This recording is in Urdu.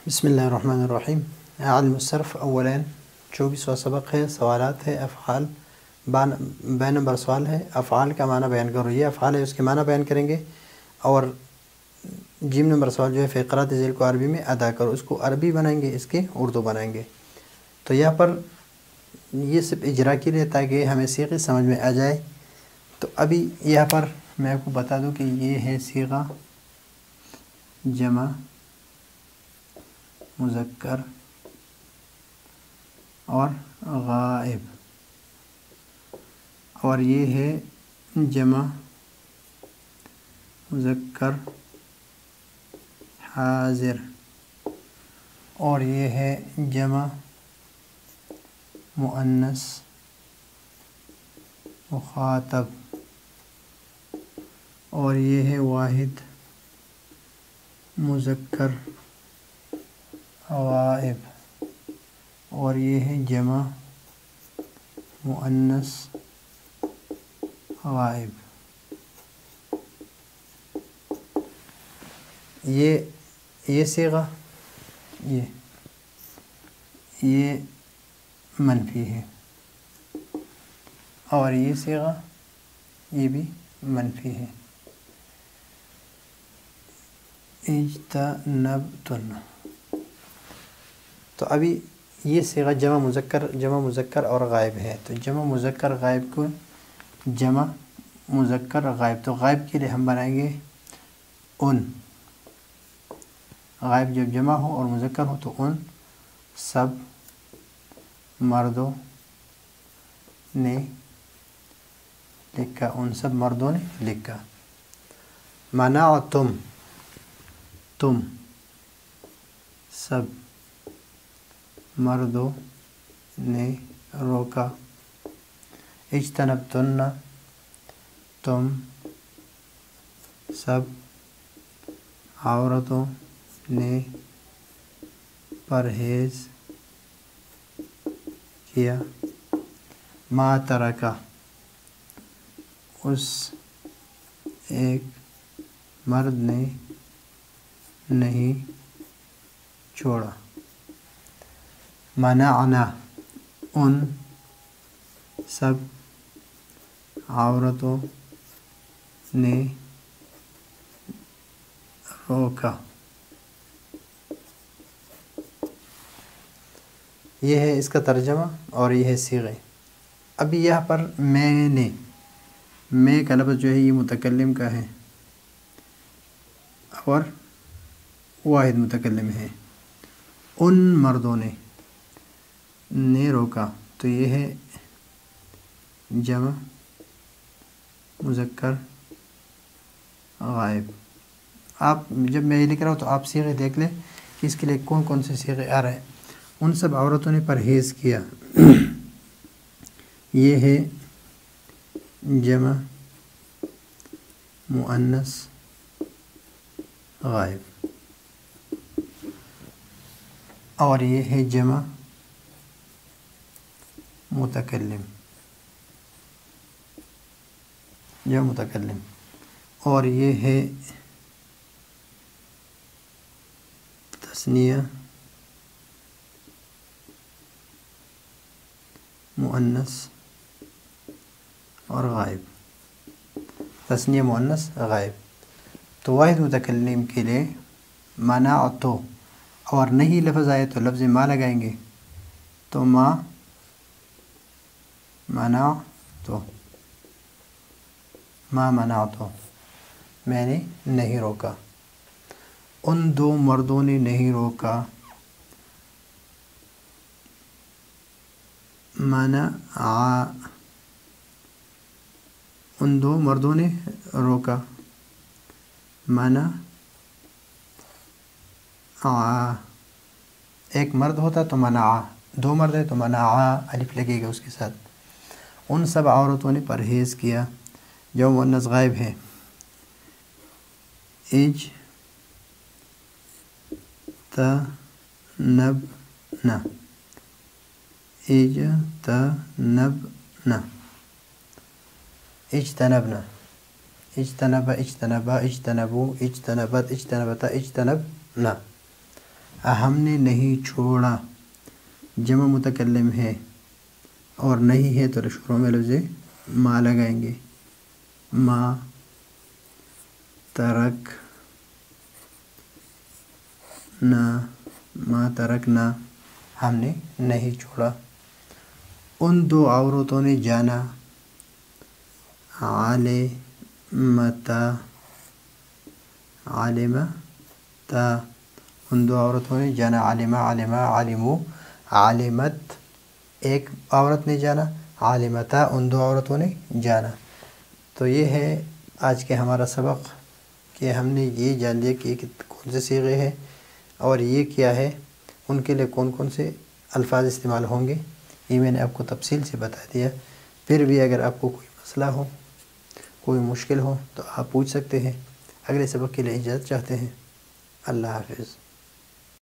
بسم اللہ الرحمن الرحیم۔ المصرف اولین 24واں سبق ہے، سوالات ہے افعال۔ بین نمبر سوال ہے افعال کا معنی بیان کرو۔ یہ افعال ہے، اس کے معنی بیان کریں گے۔ اور جیم نمبر سوال جو ہے فقرات ذیل کو عربی میں ادا کرو، اس کو عربی بنائیں گے، اس کے اردو بنائیں گے۔ تو یہاں پر یہ صرف اجرا کے لیے تاکہ ہمیں صیغے سمجھ میں آ جائے۔ تو ابھی یہاں پر میں آپ کو بتا دوں کہ یہ ہے صیغہ جمع مذکر اور غائب، اور یہ ہے جمع مذکر حاضر، اور یہ ہے جمع مؤنث مخاطب، اور یہ ہے واحد مذکر غائب، اور یہ ہے جمع مؤنث غائب۔ یہ صیغہ یہ منفی ہے، اور یہ صیغہ یہ بھی منفی ہے۔ اجتنبتن۔ تو ابھی یہ صیغہ جمع مذکر اور غائب ہے۔ تو جمع مذکر غائب کو جمع مذکر غائب، تو غائب کے لیے ہم بنائیں گے ان۔ غائب جب جمع ہو اور مذکر ہو تو ان سب مردوں نے لکھا، ان سب مردوں نے لکھا۔ منعتم، تم سب مردوں نے روکا۔ اجتنبتن، تم سب عورتوں نے پرہیز کیا۔ ما ترکا، اس ایک مرد نے نہیں چھوڑا۔ منعنا، ان سب عورتوں نے روکا۔ یہ ہے اس کا ترجمہ اور یہ ہے صیغے۔ ابھی یہاں پر میں نے، میں کا لفظ جو ہے یہ متکلم کا ہے اور واحد متکلم ہے۔ ان مردوں نے روکا، تو یہ ہے جمع مذکر غائب۔ آپ جب میں یہ لکھ رہا ہوں تو آپ صیغے دیکھ لیں کہ اس کے لیے کون کون سے صیغے آ رہے ہیں۔ ان سب عورتوں نے پرہیز کیا، یہ ہے جمع مؤنث غائب، اور یہ ہے جمع متکلم، اور یہ ہے تثنیہ مؤنث اور غائب، تثنیہ مؤنث غائب۔ تو واحد متکلم کے لیے منعتو، اور نہیں لفظ آئے تو لفظ ما لگائیں گے۔ تو ما منعتو، ما منعتو، میں نے نہیں روکا۔ ان دو مردوں نے نہیں روکا۔ منع، ان دو مردوں نے روکا۔ منع، ایک مرد ہوتا تو منع، دو مرد ہے تو منع الف لگے گا اس کے ساتھ۔ ان سب عورتوں نے پرہیز کیا، جو مؤنث غائب ہے۔ اجتنبنا، اجتنبنا، اجتنبنا، اجتنب، اجتنبا، اجتنبو، اجتنبت، اجتنبتا، اجتنبنا۔ ہم نے نہیں چھوڑا جمع متکلم ہے اور نہیں ہے تو شروع میں لفظ ما لگائیں گے، ما ترک نا، ما ترکنا، ہم نے نہیں چھوڑا۔ ان دو عورتوں نے جانا، عالمتا، عالمتا، ان دو عورتوں نے جانا، عالمہ، عالمہ، عالمو، عالمت، ایک عورت نے جانا، عالمتا، ان دو عورتوں نے جانا۔ تو یہ ہے آج کے ہمارا سبق کہ ہم نے یہ جان لیا کہ کون سے صیغے ہیں اور یہ کیا ہے، ان کے لیے کون کون سے الفاظ استعمال ہوں گے، یہ میں نے آپ کو تفصیل سے بتا دیا۔ پھر بھی اگر آپ کو کوئی مسئلہ ہو، کوئی مشکل ہو تو آپ پوچھ سکتے ہیں۔ اگلے سبق کے لیے اجازت چاہتے ہیں۔ اللہ حافظ۔